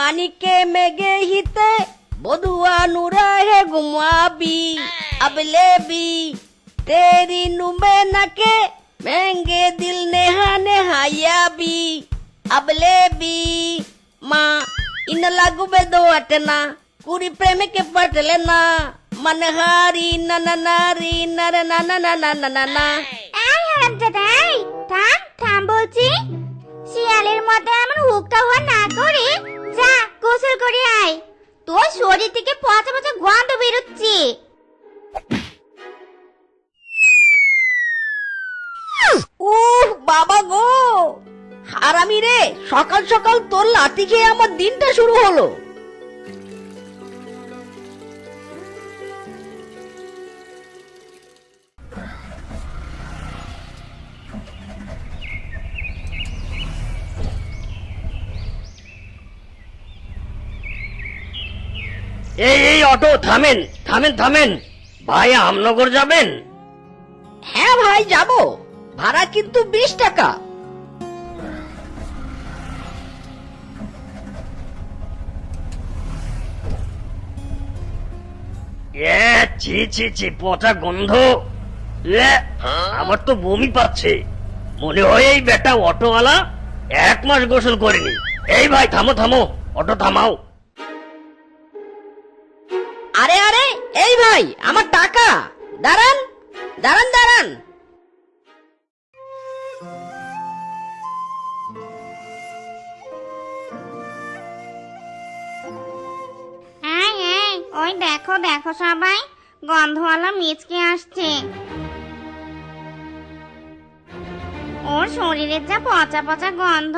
मानिके मेगे हिते बधुआ नूरा है गुमाबी अबले भी तेरी नुमे नके महंगे दिल नेहा नेहाया भी अबले भी माँ इन लागू बे दो अटना कुड़ी प्रेम के पटले ना मनहारी नननारी नर ना এই হারামজাদা এই থাম বলছি শিয়ালের মতো এমন হুক্কা হওয়া না করে যা গোসল করে আয় তোর শরীর থেকে পচা পচা গন্ধ বেরোচ্ছে উহ বাবা গো হারামি রে সকাল সকাল তোর লাঠি খেয়ে আমার দিনটা শুরু হলো এই অটো থামেন থামেন থামেন ভাই আমনগর যাবেন? হ্যাঁ ভাই যাবো ভাড়া কিন্তু 20 টাকা ছি ছি ছি পচা গন্ধ আবার তো বমি পাচ্ছে মনে হয় এই বেটা অটোওয়ালা 1 মাস গোসল করেনি এই ভাই থামো থামো অটো থামাও আরে আরে এই ভাই আমার টাকা দাঁড়ান দাঁড়ান দাঁড়ান ওই দেখো দেখো সবাই গন্ধওয়ালা মিচকে আসছে ওর শরীরে যা পচা পচা গন্ধ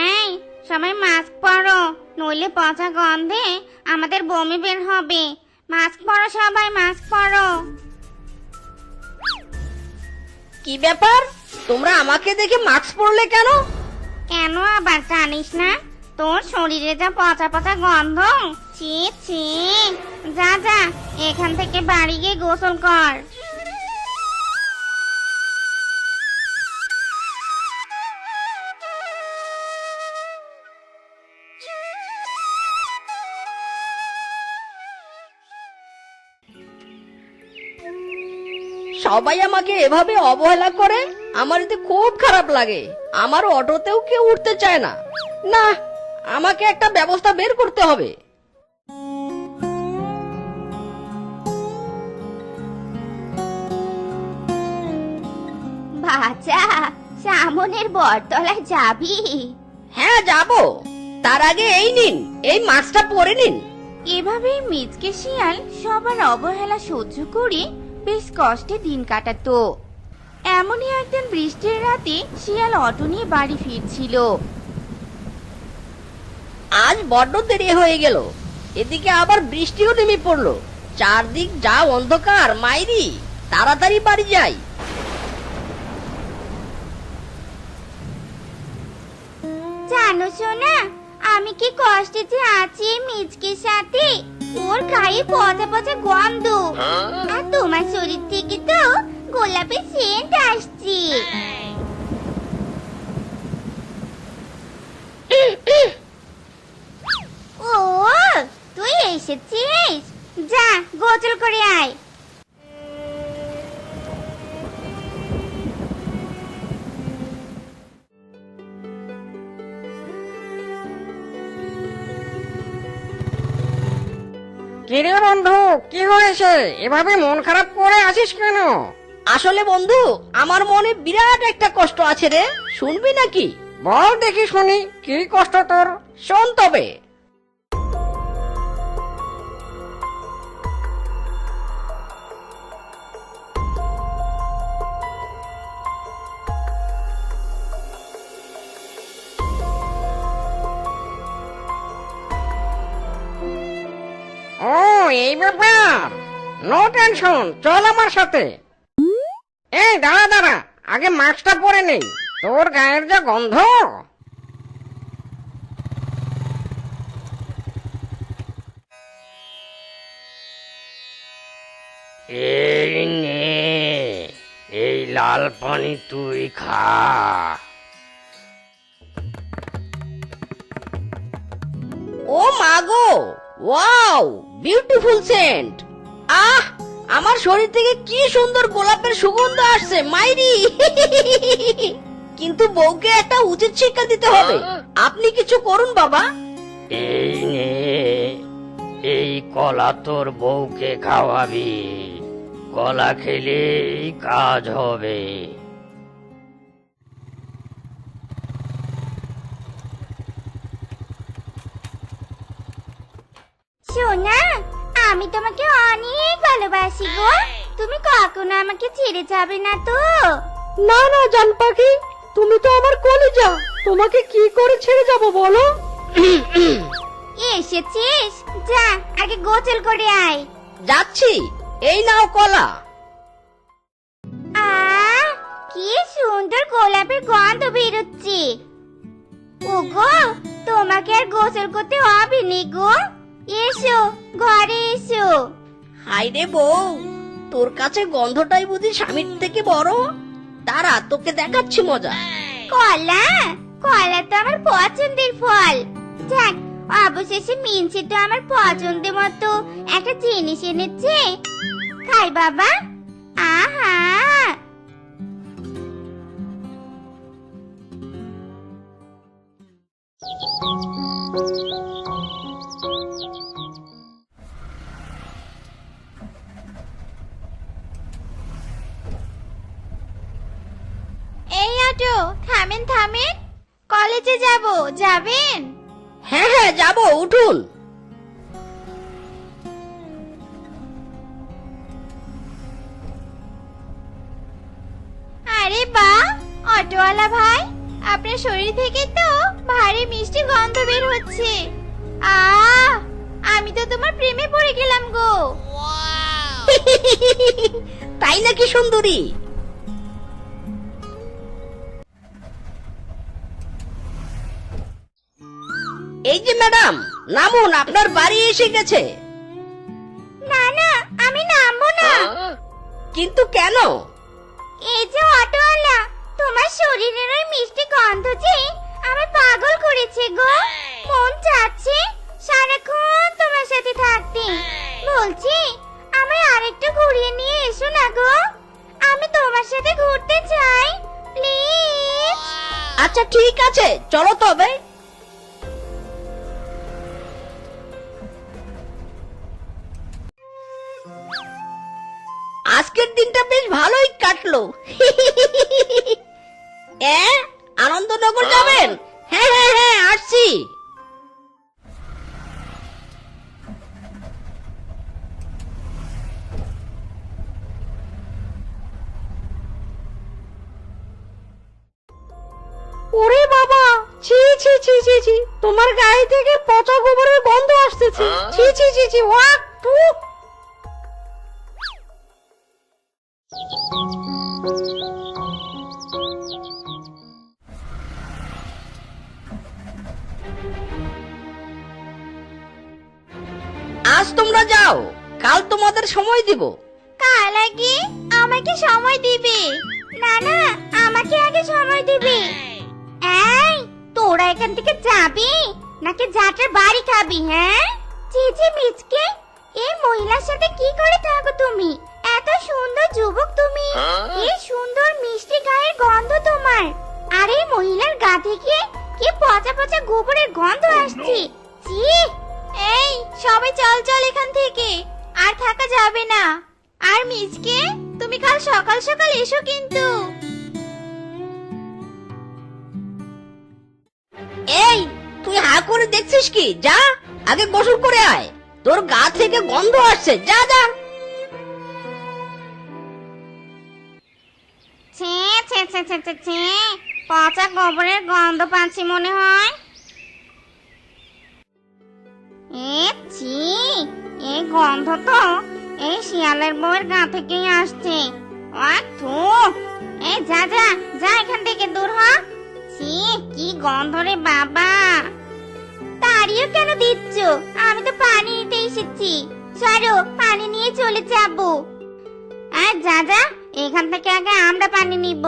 এই সবাই মাস্ক পরো নইলে পচা গন্ধে আমাদের বমি বের হবে মাস্ক পরো সবাই মাস্ক পরো কি ব্যাপার তোমরা আমাকে দেখে মাস্ক পরলে কেন কেন আবার জানিস না তোর শরীরে যা পচা পচা গন্ধ ছি ছি যা যা এখান থেকে বাড়ি গিয়ে গোসল কর সবাই আমাকে এভাবে অবহেলা করে আমার এতে খুব খারাপ লাগে আমার অটোতেও কেউ উঠতে চায় না না আমাকে একটা ব্যবস্থা বের করতে হবে বাচ্চা সামনের বটতলায় যাবি হ্যাঁ যাবো তার আগে এই নিন এই মাস্কটা পরে নিন এভাবেই মিচকে শিয়াল সবার অবহেলা সহ্য করে বেশ কষ্টে দিন কাটাতো এমনই একদিন বৃষ্টির রাতে শিয়াল অটো নিয়ে বাড়ি ফিরছিল আজ বড্ড দেরি হয়ে গেল এদিকে আবার বৃষ্টিও নেমে পড়লো চারদিক যা অন্ধকার মাইরি তাড়াতাড়ি বাড়ি যাই জানো সোনা আমি কি কষ্টে যে আছি মিচকের সাথে ওর গায়ে পচা পচা গন্ধ আর তোমার শরীর থেকে তো গোলাপের সেন্ট আসছে ও তুই এসেছিস যা গোসল করে আয় কিরে বন্ধু কি হয়েছে এভাবে মন খারাপ করে আছিস কেন আসলে বন্ধু আমার মনে বিরাট একটা কষ্ট আছে রে শুনবি নাকি বল দেখি শুনি কি কষ্ট তোর শোন তবে ও এই ব্যাপার নো টেনশন চল আমার সাথে এই দাঁড়া দাঁড়া আগে মাস্কটা পরে নেই তোর গায়ের যা গন্ধ এই নে এই লাল পানি তুই খা ও মা গো, ওয়াও, বিউটিফুল সেন্ট। আহ, আমার শরীর থেকে কি সুন্দর গোলাপের সুগন্ধ আসছে মাইরি। কিন্তু বউকে একটা উচিত শিক্ষা দিতে হবে। আপনি কিছু করুন বাবা। এই নে, এই কলা তোর বউকে খাওয়াবি। কলা খেলেই কাজ হবে। সোনা, আমি তোমাকে অনেক ভালোবাসি গো। তুমি কখনো আমাকে ছেড়ে যাবে না তো? না না জান পাখি, তুমি তো আমার কলিজা, তোমাকে কি করে ছেড়ে যাব বলো। এসেছিস, যা আগে গোসল করে আয়। যাচ্ছি, এই নাও কলা। আহ, কি সুন্দর গোলাপের গন্ধ বেরোচ্ছে। ওগো, তোমাকে আর গোসল করতে হবে নি গো। এসো, ঘরে এসো। হাই রে বউ, তোর কাছে গন্ধটাই বুঝি স্বামীর থেকে বড়। দাঁড়া, তোকে দেখাচ্ছি মজা। কলা, কলা তো আমার পছন্দের ফল। যাক, অবশেষে মিনসি তো আমার পছন্দের মতো একটা জিনিস এনেছে। খাই বাবা। আহা, এই অটো, থামেন থামেন। কলেজে যাব, যাবেন? হ্যাঁ হ্যাঁ যাব, উঠুন। আরে বাহ, অটোওয়ালা ভাই, আপনার শরীর থেকে তো ভারী মিষ্টি গন্ধ বের হচ্ছে। আমি তো তোমার প্রেমে পড়ে গেলাম গো। তাই নাকি সুন্দরী? এই যে ম্যাডাম, নামুন, আপনার বাড়ি এসে গেছে। না না, আমি নামবো না। কিন্তু কেন? এই যে অটোওয়ালা, তোমার শরীরের ওই মিষ্টি গন্ধ যে আমার পাগল করেছে গো। মন চাচ্ছে সারাক্ষণ তোমার সাথে থাকতে। বলছি, আমায় আরেকটু ঘুরিয়ে নিয়ে এসো না গো। আমি তোমার সাথে ঘুরতে চাই, প্লিজ। আচ্ছা ঠিক আছে, চলো তবে। আজকের দিনটা বেশ ভালোই কাটলো। আনন্দনগর যাবেন? হ্যাঁ হ্যাঁ হ্যাঁ, আসছি। ওরে বাবা, ছি ছি ছি ছি ছি, তোমার গায়ে থেকে পচা গোবরের গন্ধ আসতেছে। ছি ছি ছি ছি, ওয়াক টু। আজ তোমরা যাও, কাল তোমাদের সময় দিব। কাল আগে আমাকে সময় দিবে? না না, আমাকে আগে সময় দিবে। এই, তোরা এখান থেকে যাবি নাকি যাত্রার বাড়ি খাবি? হ্যাঁ, চিচি মিচকে, এই মহিলার সাথে কি করে থাকো তুমি? এত সুন্দর যুবক তুমি, এই সুন্দর মিষ্টি গায়ের গন্ধ তোমার, আর এই মহিলার গা থেকে কি পচা পচা গোবরের গন্ধ আসছে। ছি! এই, সবাই চল চল এখান থেকে, আর থাকা যাবে না। আর মিচকে, তুমি কাল সকাল সকাল এসো কিন্তু। এই, তুই হা করে দেখছিস কি? যা, আগে গোসল করে আয়, তোর গা থেকে গন্ধ আসছে। যা যা। ছে ছে ছে ছে ছে ছে, পচা গোবরের গন্ধ পাচ্ছি মনে হয়। ছি, এই গন্ধ তো এই শিয়ালের বউয়ের গা থেকেই আসছে। থু, এই যা যা যা, এখান থেকে দূর হ। ছি, কি গন্ধ রে বাবা। তাড়িয়ে কেন দিচ্ছ? আমি তো পানি নিতে এসেছি। সরো, পানি নিয়ে চলে যাবো। আর যা যা, এখান থেকে আগে আমরা পানি নিব,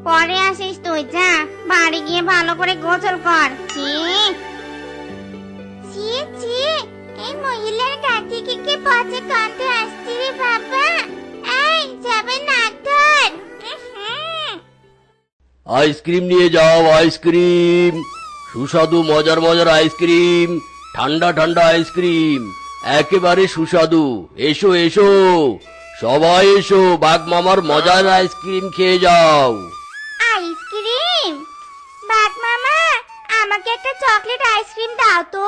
পরে আসিস তুই। যা, বাড়ি গিয়ে ভালো করে গোসল কর। ছি ছি ছি, এই মহিলার গা থেকে কি পচা গন্ধ আসছে রে বাবা। এই যাবে নাক ধর। আইসক্রিম নিয়ে যাও, আইসক্রিম, সুস্বাদু মজার মজার আইসক্রিম, ঠান্ডা ঠান্ডা আইসক্রিম, একেবারে সুস্বাদু। এসো এসো, সবাই এসো, বাঘ মামার মজার আইসক্রিম খেয়ে যাও। আইসক্রিম? বাঘ মামা, আমাকে একটা চকলেট আইসক্রিম দাও তো।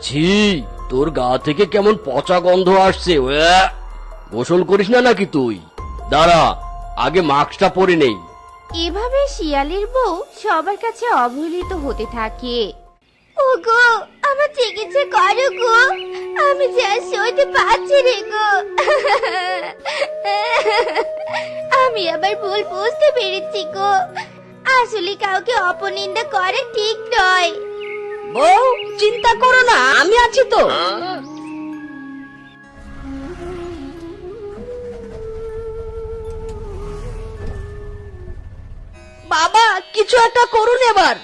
ছি, তোর গা থেকে কেমন পচা গন্ধ আসছে। গোসল করিস না নাকি তুই? দাঁড়া, আগে মাস্কটা পরে নেই। এভাবে শিয়ালের বউ সবার কাছে অবহেলিত হতে থাকে। ওগো, আমার চিকিৎসা করো গো, আমি যা সইতে পারছি রে গো। আমি আবার ভুল বুঝতে পেরেছি গো, আসলে কাউকে অপনিন্দা করা ঠিক নয়। বউ, চিন্তা করো না, আমি আছি তো। বাবা, কিছু একটা করুন এবার।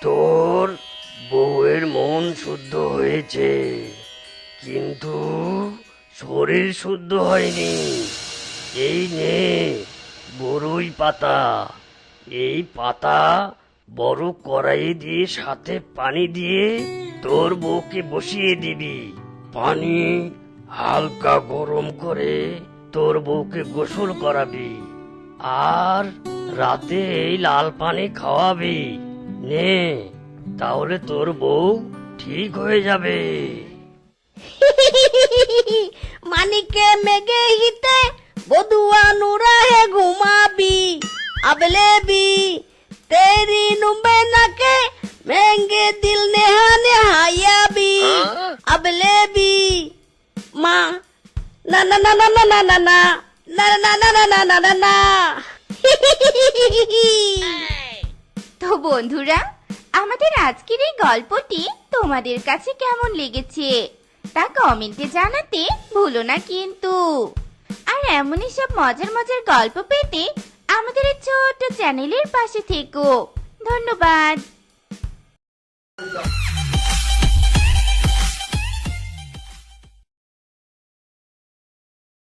তোর বউয়ের মন শুদ্ধ হয়েছে, কিন্তু শরীর শুদ্ধ হয়নি। এই নে বড়ই পাতা, এই পাতা বড় কড়াইয়ে দিয়ে সাথে পানি দিয়ে তোর বউকে বসিয়ে দিবি। পানি হালকা গরম করে তোর বউকে গোসল করাবি, আর রাতে এই লাল পানি খাওয়াবি। নে, তাহলে তোর বউ ঠিক হয়ে যাবে। মানিকে মেঘে হিতে বধুয়া নুরা হে ঘুমাবি, अबले भी तेरी नुम्बे नके महंगे दिल नेहा नेहाया भी, अबले भी माँ ना ना ना ना ना ना ना ना ना ना ना ना ना ना ना। তো বন্ধুরা, আমাদের আজকের এই গল্পটি তোমাদের কাছে কেমন লেগেছে তা কমেন্টে জানাতে ভুলো না কিন্তু। আর এমনই সব মজার মজার গল্প পেতে আমাদের এই ছোট্ট চ্যানেলের পাশে থেকো। ধন্যবাদ।